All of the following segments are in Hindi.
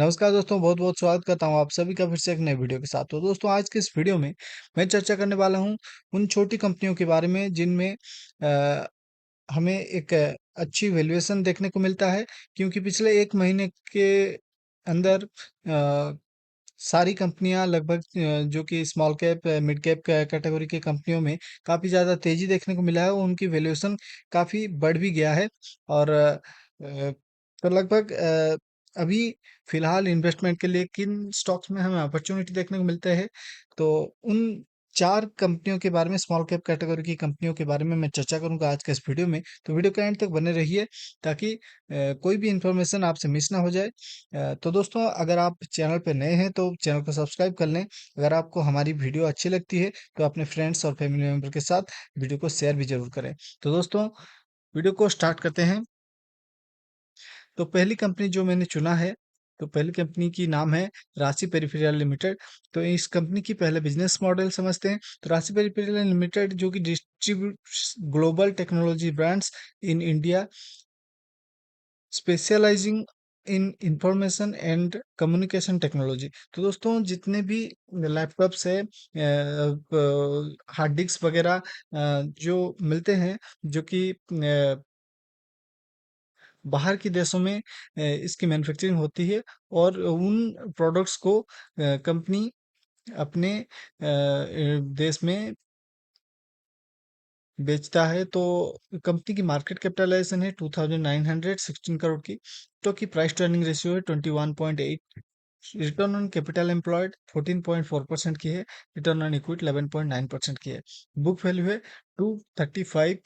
नमस्कार दोस्तों, बहुत बहुत स्वागत करता हूँ आप सभी का फिर से एक नए वीडियो के साथ। तो दोस्तों, आज के इस वीडियो में मैं चर्चा करने वाला हूँ उन छोटी कंपनियों के बारे में जिनमें अ, हमें एक अच्छी वैल्यूएशन देखने को मिलता है, क्योंकि पिछले एक महीने के अंदर सारी कंपनियां लगभग जो कि small cap mid cap category की कंपनियों में काफ़ी ज़्यादा तेज़ी देखने को मिला है और उनकी वैल्यूएशन काफ़ी बढ़ भी गया है। और तो लगभग अभी फिलहाल इन्वेस्टमेंट के लिए किन स्टॉक्स में हमें अपॉर्चुनिटी देखने को मिलते हैं, तो उन चार कंपनियों के बारे में, स्मॉल कैप कैटेगरी की कंपनियों के बारे में मैं चर्चा करूंगा आज के इस वीडियो में। तो वीडियो के एंड तक बने रहिए ताकि कोई भी इंफॉर्मेशन आपसे मिस ना हो जाए। तो दोस्तों, अगर आप चैनल पे नए हैं तो चैनल को सब्सक्राइब कर लें। अगर आपको हमारी वीडियो अच्छी लगती है तो अपने फ्रेंड्स और फैमिली मेम्बर के साथ वीडियो को शेयर भी जरूर करें। तो दोस्तों, वीडियो को स्टार्ट करते हैं। तो पहली कंपनी जो मैंने चुना है, तो पहली कंपनी की नाम है राशि पेरिफेरल लिमिटेड। तो इस कंपनी की पहले बिजनेस मॉडल समझते हैं। तो राशि पेरिफेरल लिमिटेड जो कि distributes global technology brands in India, specialising in information and communication technology. तो दोस्तों, जितने भी लैपटॉप्स है, हार्ड डिस्क वगैरह जो मिलते हैं, जो कि बाहर के देशों में इसकी मैन्युफैक्चरिंग होती है और उन प्रोडक्ट्स को कंपनी अपने देश में बेचता है। तो कंपनी की मार्केट कैपिटलाइजेशन है 2916 करोड़ की। तो की प्राइस टू अर्निंग रेशियो है 21.8। रिटर्न ऑन कैपिटल एम्प्लॉयड 14.4% की है। रिटर्न ऑन इक्विटी 11.9% की है। बुक वैल्यू है 235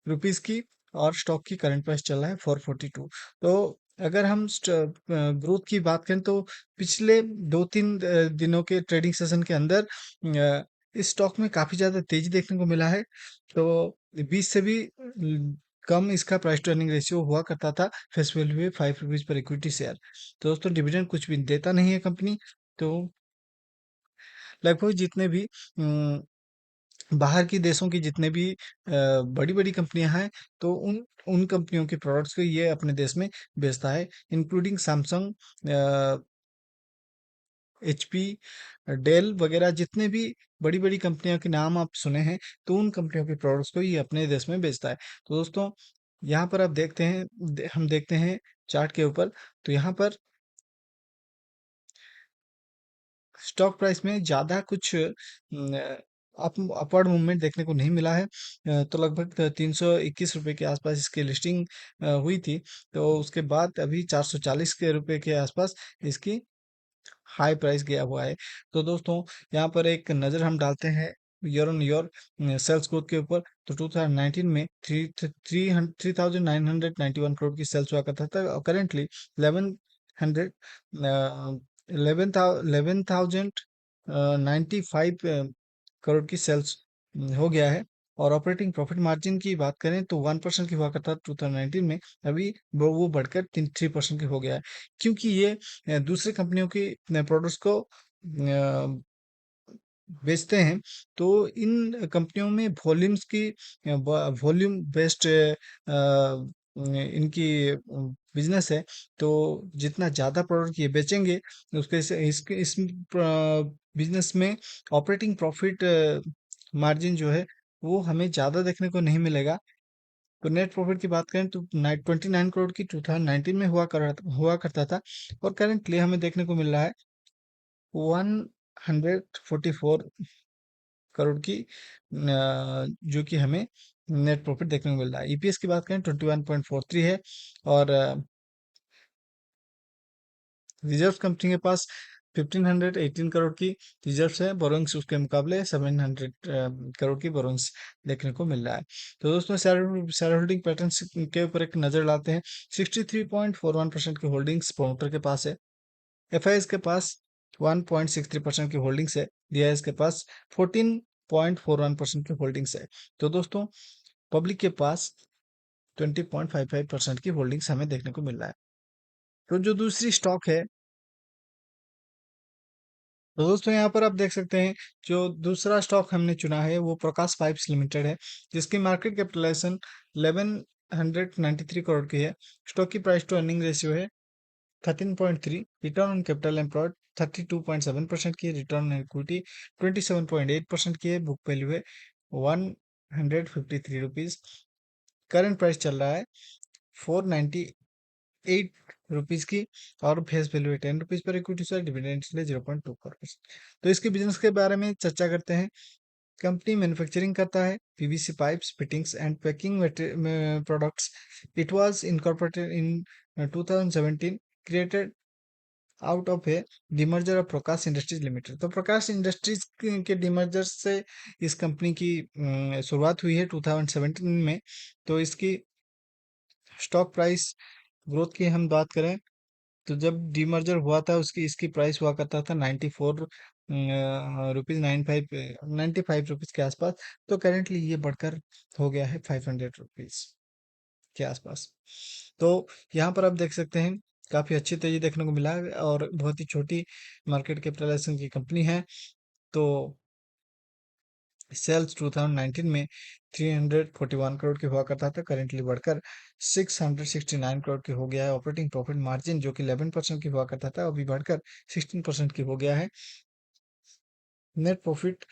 रुपीस की और स्टॉक की करंट प्राइस चल रहा है 442। तो अगर हम ग्रोथ की बात करें तो पिछले 2-3 दिनों के ट्रेडिंग सेशन के अंदर इस स्टॉक में काफी ज्यादा तेजी देखने को मिला है। तो 20 से भी कम इसका प्राइस टू अर्निंग रेशियो हुआ करता था। फेस वैल्यू है 5 रुपीज पर इक्विटी शेयर। तो दोस्तों, डिविडेंड कुछ भी देता नहीं है कंपनी। तो लगभग जितने भी बाहर के देशों की जितने भी बड़ी-बड़ी कंपनियां हैं, तो उन उन कंपनियों के प्रोडक्ट्स को ये अपने देश में बेचता है, इंक्लूडिंग सैमसंग, एचपी, डेल वगैरह। जितने भी बड़ी-बड़ी कंपनियों के नाम आप सुने हैं, तो उन कंपनियों के प्रोडक्ट्स को ये अपने देश में बेचता है। तो दोस्तों, यहाँ पर आप देखते हैं, हम देखते हैं चार्ट के ऊपर। तो यहाँ पर स्टॉक प्राइस में ज़्यादा कुछ अपवर्ड मूवमेंट देखने को नहीं मिला है। तो लगभग 321 रुपये के आसपास इसकी लिस्टिंग हुई थी। तो उसके बाद अभी 440 के रुपए के आसपास इसकी हाई प्राइस गया हुआ है। तो दोस्तों, यहाँ पर एक नज़र हम डालते हैं year on year sales growth के ऊपर। तो 2019 में 3991 करोड़ की सेल्स हुआ करता था और करेंटली 1100 11,095 करोड़ की सेल्स हो गया है। और ऑपरेटिंग प्रॉफिट मार्जिन की बात करें तो 1% की हुआ करता था 2019 में। अभी वो बढ़कर 3% की हो गया है, क्योंकि ये दूसरी कंपनियों की प्रोडक्ट्स को बेचते हैं। तो इन कंपनियों में वॉल्यूम्स की वॉल्यूम बेस्ड इनकी बिजनेस है। तो जितना ज़्यादा प्रोडक्ट ये बेचेंगे, उसके से इसके इस बिजनेस में ऑपरेटिंग प्रॉफिट मार्जिन जो है वो हमें ज़्यादा देखने को नहीं मिलेगा। तो नेट प्रॉफिट की बात करें तो 29 करोड़ की 2019 में हुआ करता था और करेंटली हमें देखने को मिल रहा है 144 करोड़ की, जो कि हमें नेट प्रॉफिट देखने को मिल रहा है। ईपीएस की बात करें 21.43 है। और रिजर्व कंपनी के पास 1518 करोड़ की रिजर्व्स है। बोरोइंग्स उसके मुकाबले 700 करोड़ की बोरोइंग्स देखने को मिल रहा है। तो दोस्तों, शेयर होल्डिंग पैटर्न के ऊपर एक नजर डालते हैं। 63.41% की होल्डिंग्स प्रोमोटर के पास है। एफआईएस के पास 1.63% की होल्डिंग्स है। डीआईएस के पास 14.41% की होल्डिंग्स है। तो दोस्तों, पब्लिक के पास 20.55% की होल्डिंग्स हमें देखने को मिल रहा है। तो जो दूसरी स्टॉक है, तो दोस्तों यहाँ पर आप देख सकते हैं, जो दूसरा स्टॉक हमने चुना है वो प्रकाश पाइप्स लिमिटेड है, जिसकी मार्केट कैपिटलाइजेशन 1193 करोड़ की है। स्टॉक की प्राइस टू अर्निंग रेशियो है 13.3, रिटर्न ऑन कैपिटल एम्प्लॉयड 32.7% की है, रिटर्न ऑन इक्विटी 27.8% की है, बुक वैल्यू है 153 रुपीज, करंट प्राइस चल रहा है 498 रुपीज की, और फेस वैल्यू है 10 rupees per equity share, dividend 0.24%। तो इसके बिजनेस के बारे में चर्चा करते हैं। कंपनी मैन्युफैक्चरिंग करता है PVC pipes, fittings and packing products. It was incorporated in 2017, created out of A demerger of Prakash industries limited. तो प्रकाश इंडस्ट्रीज के डिमर्जर से इस कंपनी की शुरुआत हुई है 2017 में। तो इसकी स्टॉक प्राइस ग्रोथ की हम बात करें, तो जब डीमर्जर हुआ था उसकी इसकी प्राइस हुआ करता था 94 रुपीज 95 रुपीज के आसपास। तो करेंटली ये बढ़कर हो गया है 500 रुपीज के आसपास। तो यहाँ पर आप देख सकते हैं काफी अच्छी तेजी देखने को मिला है, और बहुत ही छोटी मार्केट कैपिटलाइजेशन की कंपनी है। तो सेल्स 2019 में 341 करोड़ की हुआ करता था, करेंटली बढ़कर 669 करोड़ की हो गया है। ऑपरेटिंग प्रॉफिट मार्जिन जो कि 11% की हुआ करता था, अभी बढ़कर 16% की हो गया है। नेट प्रॉफिट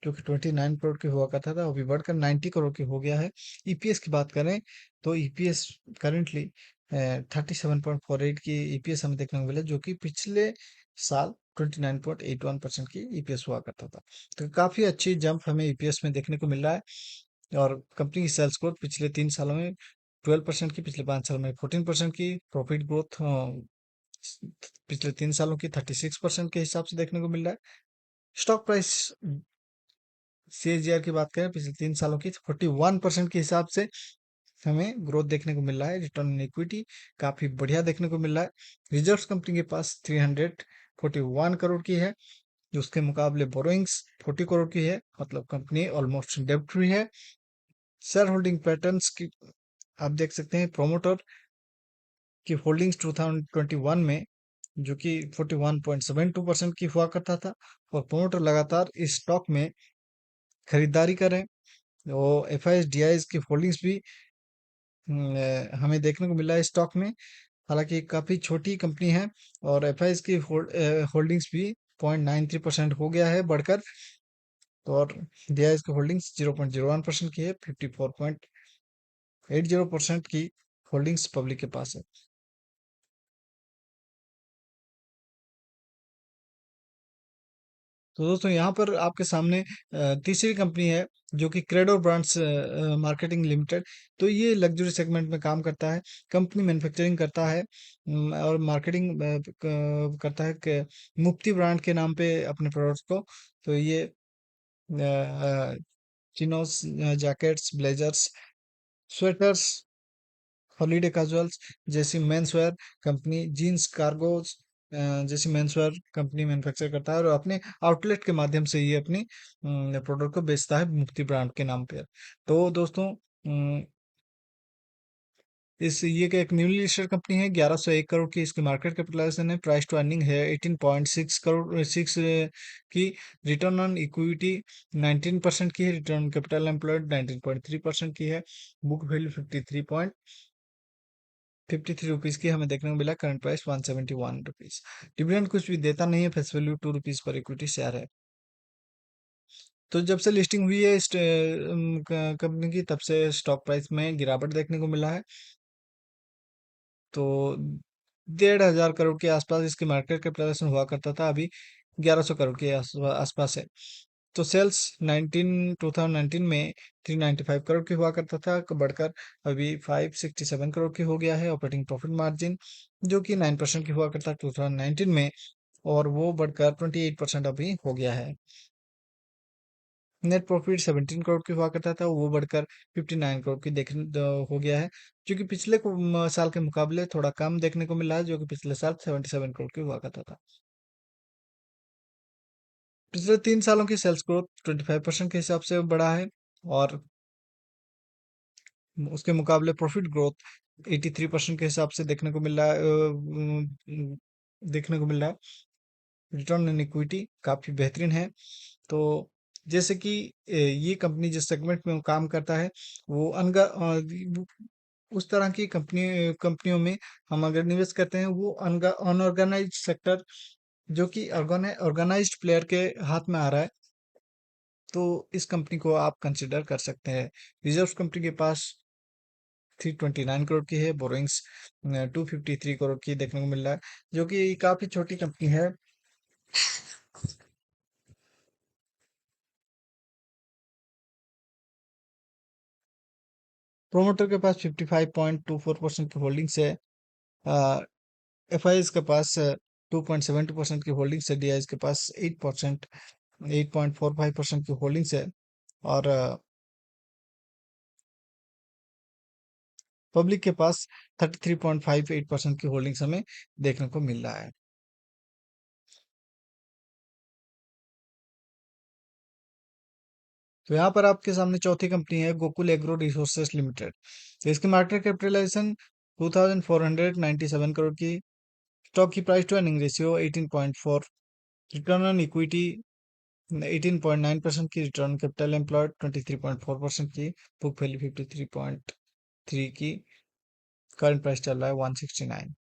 जो कि 29 करोड़ की हुआ करता था, अभी बढ़कर 90 करोड़ की हो गया है। ईपीएस की बात करें तो ईपीएस करेंटली 37.48 की ईपीएस हमें देखने को मिला, जो कि पिछले साल 29.81% की ईपीएस हुआ करता था। तो काफी अच्छी जंप हमें ईपीएस में देखने को मिल रहा है। और कंपनी की सेल्स ग्रोथ पिछले 3 सालों में 12% की, पिछले 5 साल में 14% की, प्रॉफिट ग्रोथ पिछले 3 सालों की 36% के हिसाब से देखने को मिल रहा है। स्टॉक प्राइस सीएजीआर की बात करें पिछले 3 सालों की 41% के हिसाब से हमें ग्रोथ देखने को मिल रहा है। रिटर्न ऑन इक्विटी काफी बढ़िया देखने को मिल रहा है। रिजर्व्स कंपनी के पास 341 करोड़ की है, जो उसके मुकाबले बोरोइंग्स 40 करोड़ की है, मतलब कंपनी ऑलमोस्ट डेब्ट फ्री है। शेयर होल्डिंग पैटर्न्स की आप देख सकते हैं, प्रोमोटर की होल्डिंग्स 2021 में जो कि 41.72% की हुआ करता था, और प्रोमोटर लगातार इस स्टॉक में खरीदारी कर रहे हैं। वो F I S D I S की होल्डिंग्स भी हमें देखने को मिला है स्टॉक में। हालांकि काफी छोटी कंपनी है, और एफ आई एस की होल्डिंग्स भी 0.93% हो गया है बढ़कर। तो और डी आई एस की होल्डिंग्स 0.01% की है, 54.80% की होल्डिंग्स पब्लिक के पास है। तो दोस्तों यहाँ पर आपके सामने तीसरी कंपनी है जो कि क्रेडो ब्रांड्स मार्केटिंग लिमिटेड। तो ये लग्जरी सेगमेंट में काम करता है। कंपनी मैन्युफैक्चरिंग करता है और मार्केटिंग करता है मुफ्ती ब्रांड के नाम पे अपने प्रोडक्ट्स को। तो ये chinos, jackets, blazers, sweaters, holiday casuals जैसी मेंसवेयर कंपनी, जीन्स कार्गोज जैसी मेंसवेयर कंपनी मैन्युफैक्चर करता है, और अपने आउटलेट के माध्यम से ये अपनी प्रोडक्ट को बेचता है मुफ्ती ब्रांड के नाम पे। तो दोस्तों इस ये का एक न्यूली लिस्टेड कंपनी है, 1101 करोड़ की इसकी मार्केट कैपिटलाइजेशन है। प्राइस टू अर्निंग है 18.6 करोड़ 6 की। रिटर्न ऑन इक्विटी 19% की है, रिटर्न कैपिटल एम्प्लॉयड 19.3% की है। बुक वैल्यू 53 रुपीज की हमें देखने को मिला, करंट प्राइस 171 रुपीज। डिविडेंड कुछ भी देता नहीं है, face value 2 rupees per equity share है। तो जब से लिस्टिंग हुई है इस कंपनी की, तब से स्टॉक प्राइस में गिरावट देखने को मिला है। तो 1,500 करोड़ के आसपास इसकी मार्केट कैपिटलाइजेशन हुआ करता था, अभी 1,100 करोड़ के आसपास है। तो सेल्स 2019 में 395 करोड़ की हुआ करता था, बढ़कर अभी 567 करोड़ की हो गया है। ऑपरेटिंग प्रॉफिट मार्जिन जो कि 9% की हुआ करता 2019 में, और वो बढ़कर 28% अभी हो गया है। नेट प्रॉफिट 17 करोड़ की हुआ करता था, वो बढ़कर 59 करोड़ की हो गया है, जो कि पिछले साल के मुकाबले थोड़ा कम देखने को मिला है, जो कि पिछले साल 77 करोड़ की हुआ करता था। पिछले 3 सालों की सेल्स ग्रोथ 25% के हिसाब से बढ़ा है, और उसके मुकाबले प्रॉफिट ग्रोथ 83% के हिसाब से देखने को मिल रहा है। देखने को मिल रहा है। रिटर्न ऑन इक्विटी काफी बेहतरीन है। तो जैसे कि ये कंपनी जिस सेगमेंट में वो काम करता है, वो उस तरह की कंपनियों में हम अगर निवेश करते हैं, वो अनऑर्गेनाइज्ड सेक्टर जो कि ऑर्गेनाइज्ड प्लेयर के हाथ में आ रहा है, तो इस कंपनी को आप कंसिडर कर सकते हैं। रिजर्व कंपनी के पास 329 करोड़ की है, बोरोइंग्स 253 करोड़ की देखने को मिल रहा है, जो कि काफी छोटी कंपनी है। प्रोमोटर के पास 55.24% की होल्डिंग्स है। एफ आई एस के पास 2.70% की होल्डिंग्स है। डी आई एस के पास 8.45% की होल्डिंग्स है। और पब्लिक के पास 33.58% की होल्डिंग्स हमें देखने को मिल रहा है। तो यहाँ पर आपके सामने चौथी कंपनी है गोकुल एग्रो रिसोर्सेस लिमिटेड। तो इसकी मार्केट कैपिटलाइजेशन 2497 करोड़ की, स्टॉक की price to earning ratio 18.4, return on equity 18.9% की, रिटर्न कैपिटल एम्प्लॉयड 23.4% की, बुक वैल्यू 53.3 की, करंट प्राइस चल रहा है 169।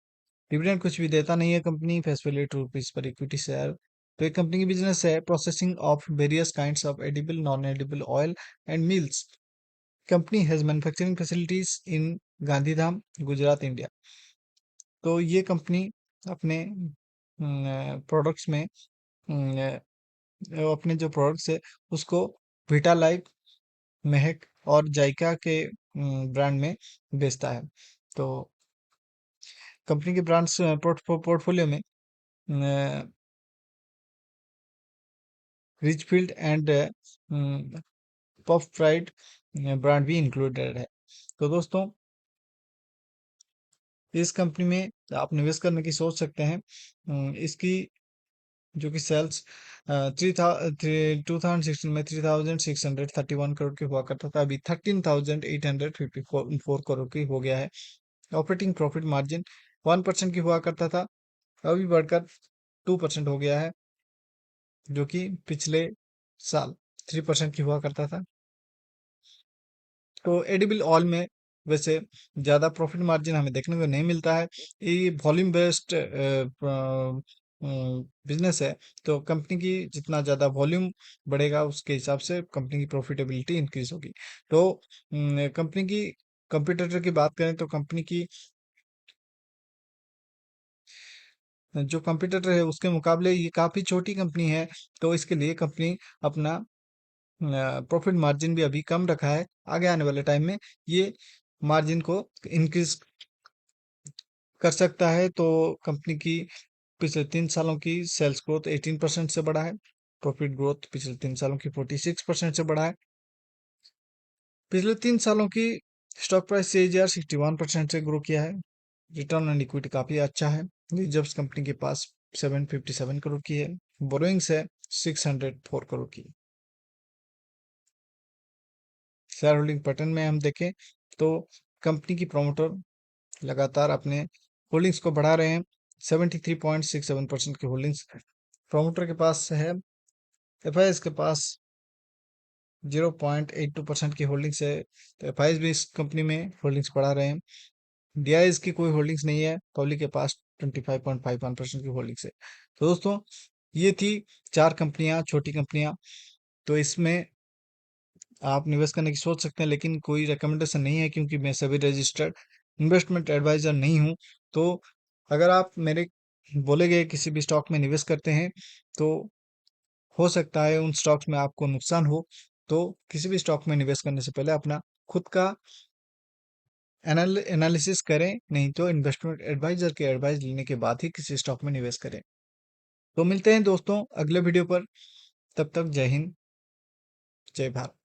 डिविडेंड कुछ भी देता नहीं है company, face value 2 rupees per equity share. तो एक कंपनी की बिजनेस है processing of various kinds of edible non edible oil and mills. Company has manufacturing facilities in Gandhidham, Gujarat, India. तो ये कंपनी अपने प्रोडक्ट्स में अपने जो प्रोडक्ट्स है उसको विटा लाइफ, महक और जायका के ब्रांड में बेचता है। तो कंपनी के ब्रांड्स पोर्टफोलियो में रिचफील्ड एंड पफ फ्राइड ब्रांड भी इंक्लूडेड है। तो दोस्तों, इस कंपनी में आप निवेश करने की सोच सकते हैं। इसकी जो कि सेल्स 2016 में 3631 करोड़ की हुआ करता था, अभी 13,854 करोड़ की हो गया है। ऑपरेटिंग प्रॉफिट मार्जिन 1% की हुआ करता था, अभी बढ़कर 2% हो गया है, जो कि पिछले साल 3% की हुआ करता था। तो एडिबल ऑयल में वैसे ज़्यादा प्रॉफिट मार्जिन हमें देखने को नहीं मिलता है। ये वॉल्यूम बेस्ड बिजनेस है। तो कंपनी की जितना ज़्यादा वॉल्यूम बढ़ेगा, उसके हिसाब से कंपनी की प्रॉफिटेबिलिटी इंक्रीज होगी। तो कंपनी की कंपटीटर की बात करें तो कंपनी की जो कंपटीटर है उसके मुकाबले ये काफ़ी छोटी कंपनी है। तो इसके लिए कंपनी अपना प्रॉफिट मार्जिन भी अभी कम रखा है। आगे आने वाले टाइम में ये मार्जिन को इंक्रीज कर सकता है। तो कंपनी की पिछले 3 सालों की सेल्स ग्रोथ 18% से बढ़ा है, प्रॉफिट ग्रोथ पिछले 3 सालों की 46% से बढ़ा है। पिछले 3 सालों की स्टॉक प्राइस CAGR 61% से ग्रो किया है। रिटर्न ऑन इक्विटी काफी अच्छा है। रिजर्व्स कंपनी के पास 757 करोड़ की है, बोरोइंग्स है 604 करोड़ की। शेयर होल्डिंग पैटर्न में हम देखें तो कंपनी की प्रमोटर लगातार अपने होल्डिंग्स को बढ़ा रहे हैं। 73.67% की होल्डिंग्स प्रमोटर के पास है। एफ के पास 0.82% की होल्डिंग्स है। तो एफ भी इस कंपनी में होल्डिंग्स बढ़ा रहे हैं। डी की कोई होल्डिंग्स नहीं है। पब्लिक के पास 25.51% की होल्डिंग्स है। तो दोस्तों, ये थी 4 कंपनियां, छोटी कंपनियां। तो इसमें आप निवेश करने की सोच सकते हैं, लेकिन कोई रिकमेंडेशन नहीं है, क्योंकि मैं सभी रजिस्टर्ड इन्वेस्टमेंट एडवाइजर नहीं हूँ। तो अगर आप मेरे बोले गए किसी भी स्टॉक में निवेश करते हैं, तो हो सकता है उन स्टॉक्स में आपको नुकसान हो। तो किसी भी स्टॉक में निवेश करने से पहले अपना खुद का एनालिसिस करें, नहीं तो इन्वेस्टमेंट एडवाइजर के एडवाइस लेने के बाद ही किसी स्टॉक में निवेश करें। तो मिलते हैं दोस्तों अगले वीडियो पर। तब तक जय हिंद, जय भारत।